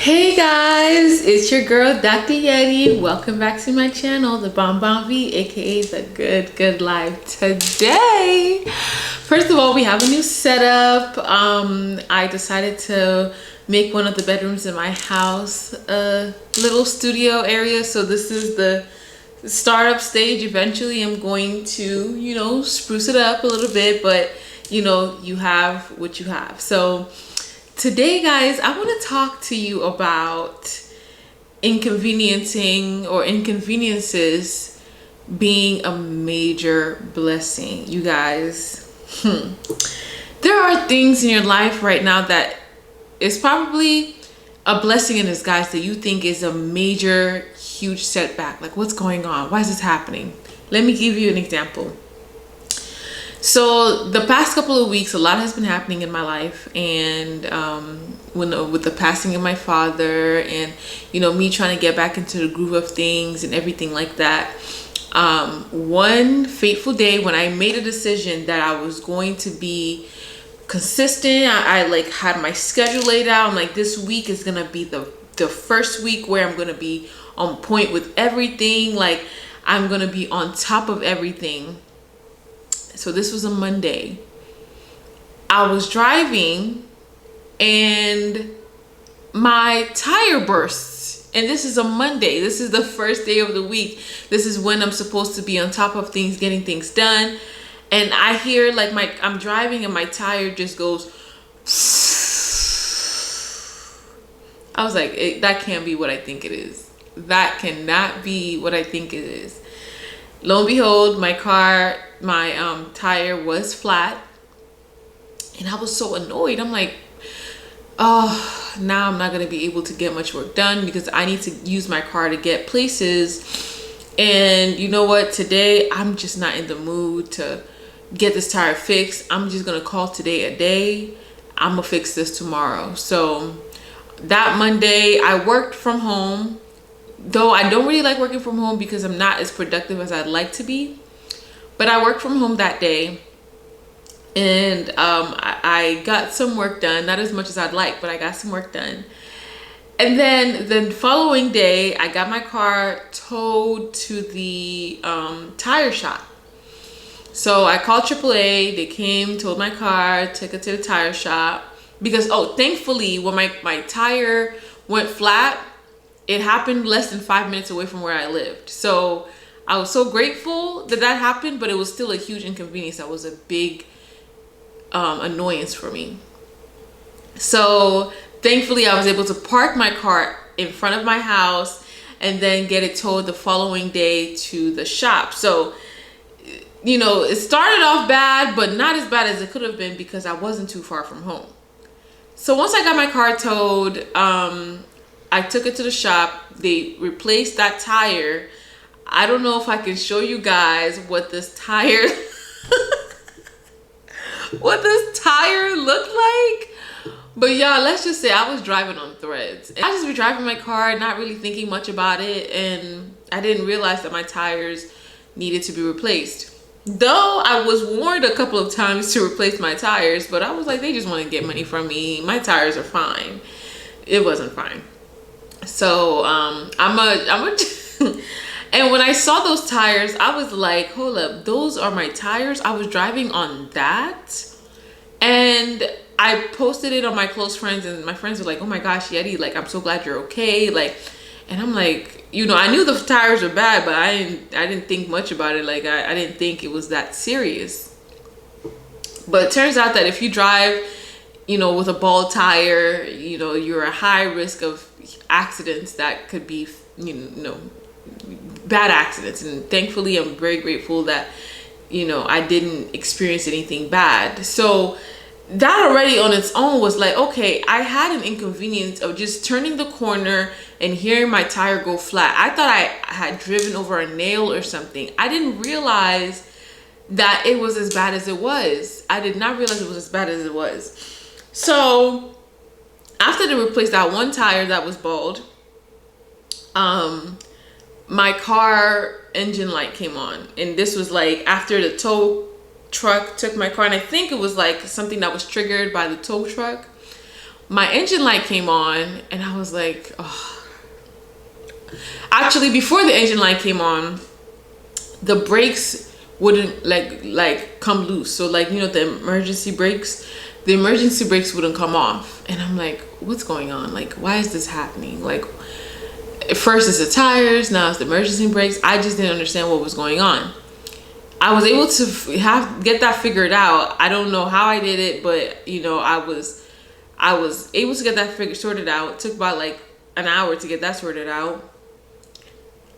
Hey guys, it's your girl Dr. Yeti. Welcome back to my channel, the Bomb Bomb V, aka the Good Life. Today, first of all, we have a new setup. I decided to make one of the bedrooms in my house a little studio area. So this is the startup stage. Eventually, I'm going to, spruce it up a little bit, but you have what you have. So today, guys, I want to talk to you about inconveniencing or inconveniences being a major blessing. You guys, there are things in your life right now that is probably a blessing in disguise that you think is a major, huge setback. Like, what's going on? Why is this happening? Let me give you an example. So the past couple of weeks, a lot has been happening in my life, and with the passing of my father, and me trying to get back into the groove of things and everything like that. One fateful day when I made a decision that I was going to be consistent, I like had my schedule laid out. I'm like, this week is gonna be the first week where I'm gonna be on point with everything. Like, I'm gonna be on top of everything. So this was a Monday. I was driving and my tire bursts. And this is a Monday. This is the first day of the week. This is when I'm supposed to be on top of things, getting things done. And I hear like I'm driving and my tire just goes. I was like, that can't be what I think it is. That cannot be what I think it is. Lo and behold, my tire was flat, and I was so annoyed. I'm like, oh, now I'm not gonna be able to get much work done because I need to use my car to get places. And you know what? Today I'm just not in the mood to get this tire fixed. I'm just gonna call today a day. I'm gonna fix this tomorrow. So that Monday I worked from home. Though I don't really like working from home because I'm not as productive as I'd like to be. But I worked from home that day, and I got some work done. Not as much as I'd like, but I got some work done. And then the following day, I got my car towed to the tire shop. So I called AAA. They came, towed my car, took it to the tire shop. Because, thankfully, when my tire went flat, it happened less than 5 minutes away from where I lived. So I was so grateful that happened, but it was still a huge inconvenience. That was a big annoyance for me. So thankfully I was able to park my car in front of my house and then get it towed the following day to the shop. So, it started off bad, but not as bad as it could have been because I wasn't too far from home. So once I got my car towed, I took it to the shop. They replaced that tire. I don't know if I can show you guys what this tire looked like. But y'all, let's just say I was driving on threads. And I just be driving my car, not really thinking much about it, and I didn't realize that my tires needed to be replaced. Though I was warned a couple of times to replace my tires, but I was like, they just want to get money from me. My tires are fine. It wasn't fine. So and when I saw those tires, I was like, hold up, those are my tires. I was driving on that, and I posted it on my close friends, and my friends were like, oh my gosh, Yeti, like, I'm so glad you're okay. Like, and I'm like, I knew the tires were bad, but I didn't think much about it. Like, I didn't think it was that serious. But it turns out that if you drive with a bald tire, you're a high risk of accidents that could be, bad accidents. And thankfully, I'm very grateful that, I didn't experience anything bad. So that already on its own was like, okay, I had an inconvenience of just turning the corner and hearing my tire go flat. I thought I had driven over a nail or something. I didn't realize that it was as bad as it was. I did not realize it was as bad as it was. So after they replaced that one tire that was bald, my car engine light came on. And this was like after the tow truck took my car. And I think it was like something that was triggered by the tow truck. my engine light came on, and I was like, oh. Actually, before the engine light came on, the brakes wouldn't like come loose. So like, you know, the emergency brakes wouldn't come off. And I'm like, what's going on? Like, why is this happening? Like, at first it's the tires, now it's the emergency brakes. I just didn't understand what was going on. I was able to get that figured out. I don't know how I did it, but you know, I was able to get that sorted out. It took about like an hour to get that sorted out.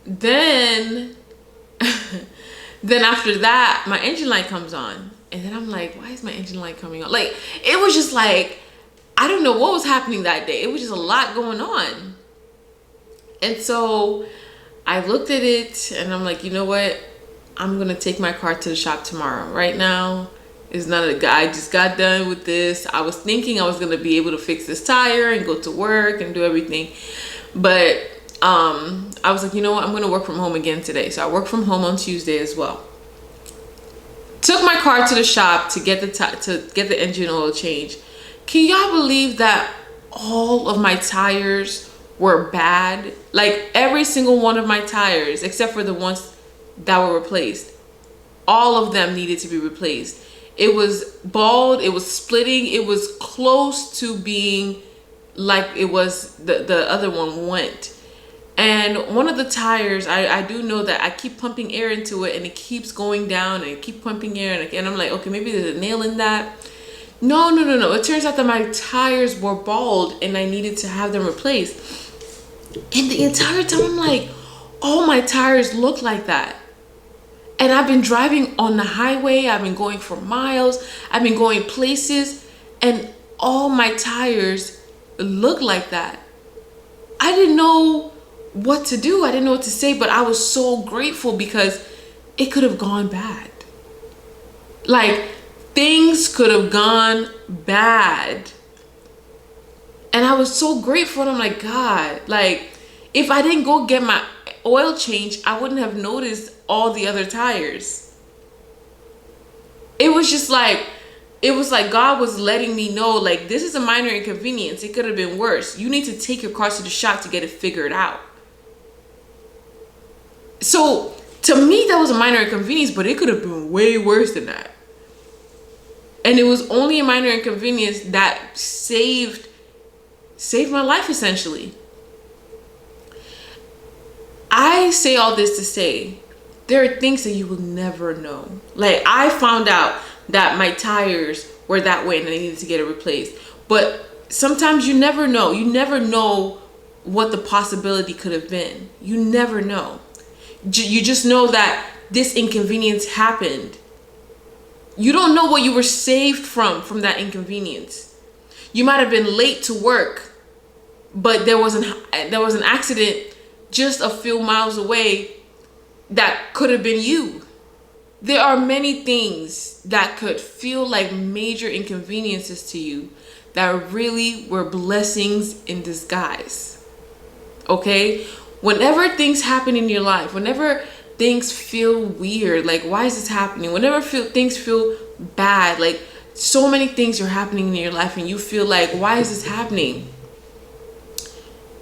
Then after that, my engine light comes on. And then I'm like, why is my engine light coming on? Like, it was just like, I don't know what was happening that day. It was just a lot going on. And so I looked at it and I'm like, you know what? I'm going to take my car to the shop tomorrow. Right now, it's not a guy. I just got done with this. I was thinking I was going to be able to fix this tire and go to work and do everything. But I was like, you know what? I'm going to work from home again today. So I worked from home on Tuesday as well. Took my car to the shop to get the engine oil change. Can y'all believe that all of my tires were bad? Like every single one of my tires, except for the ones that were replaced, all of them needed to be replaced. It was bald, it was splitting, it was close to being like it was the other one went. And one of the tires, I do know that I keep pumping air into it and it keeps going down, and I keep pumping air, and I'm like, okay, maybe there's a nail in that. No. It turns out that my tires were bald and I needed to have them replaced. And the entire time I'm like, all my tires look like that. And I've been driving on the highway, I've been going for miles, I've been going places, and all my tires look like that. I didn't know what to do. I didn't know what to say, but I was so grateful because it could have gone bad. Like, things could have gone bad. And I was so grateful, and I'm like, God, like, if I didn't go get my oil change, I wouldn't have noticed all the other tires. It was like God was letting me know, like, this is a minor inconvenience. It could have been worse. You need to take your car to the shop to get it figured out. So to me, that was a minor inconvenience, but it could have been way worse than that. And it was only a minor inconvenience that saved my life, essentially. I say all this to say, there are things that you will never know. Like, I found out that my tires were that way and I needed to get it replaced. But sometimes you never know. You never know what the possibility could have been. You never know. You just know that this inconvenience happened. You don't know what you were saved from that inconvenience. You might have been late to work, but there was an accident just a few miles away that could have been you. There are many things that could feel like major inconveniences to you that really were blessings in disguise. Okay? Whenever things happen in your life, whenever things feel weird, like, why is this happening? Whenever things feel bad, like, so many things are happening in your life and you feel like, why is this happening?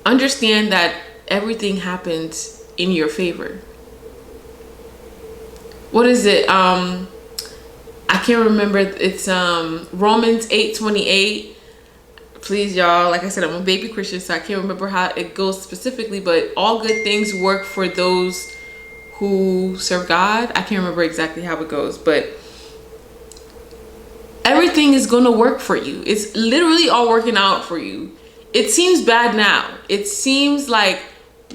Understand that everything happens in your favor. What is it? I can't remember. It's Romans 8:28. Please, y'all, like I said, I'm a baby Christian, so I can't remember how it goes specifically, but all good things work for those who serve God. I can't remember exactly how it goes, but everything is going to work for you. It's literally all working out for you. It seems bad now. It seems like,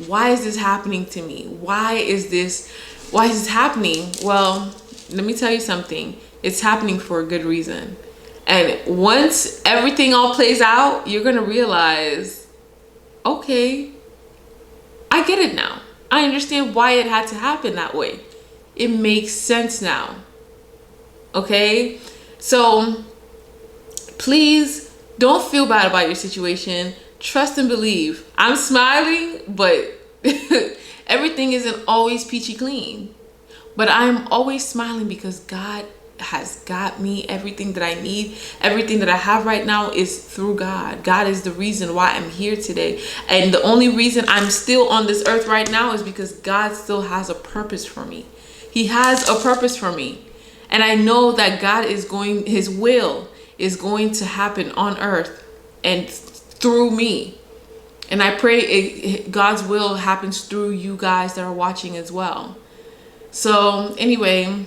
why is this happening to me? Why is this happening? Well, let me tell you something. It's happening for a good reason. And once everything all plays out, you're going to realize, okay, I get it now. I understand why it had to happen that way. It makes sense now. Okay? So please don't feel bad about your situation. Trust and believe. I'm smiling, but everything isn't always peachy clean. But I'm always smiling because God has got me. Everything that I need, everything that I have right now is through God. God is the reason why I'm here today. And the only reason I'm still on this earth right now is because God still has a purpose for me. He has a purpose for me. And I know that his will is going to happen on earth and through me. And I pray God's will happens through you guys that are watching as well. So anyway,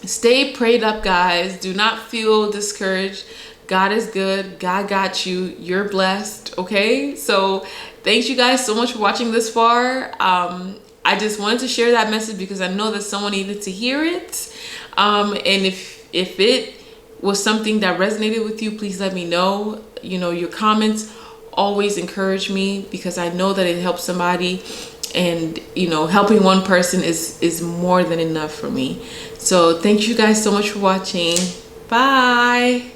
stay prayed up, guys. Do not feel discouraged. God is good. God got you. You're blessed. Okay. So thanks you guys so much for watching this far. I just wanted to share that message because I know that someone needed to hear it. And if it was something that resonated with you, please let me know. Your comments always encourage me because I know that it helps somebody. And helping one person is more than enough for me. So thank you guys so much for watching. Bye.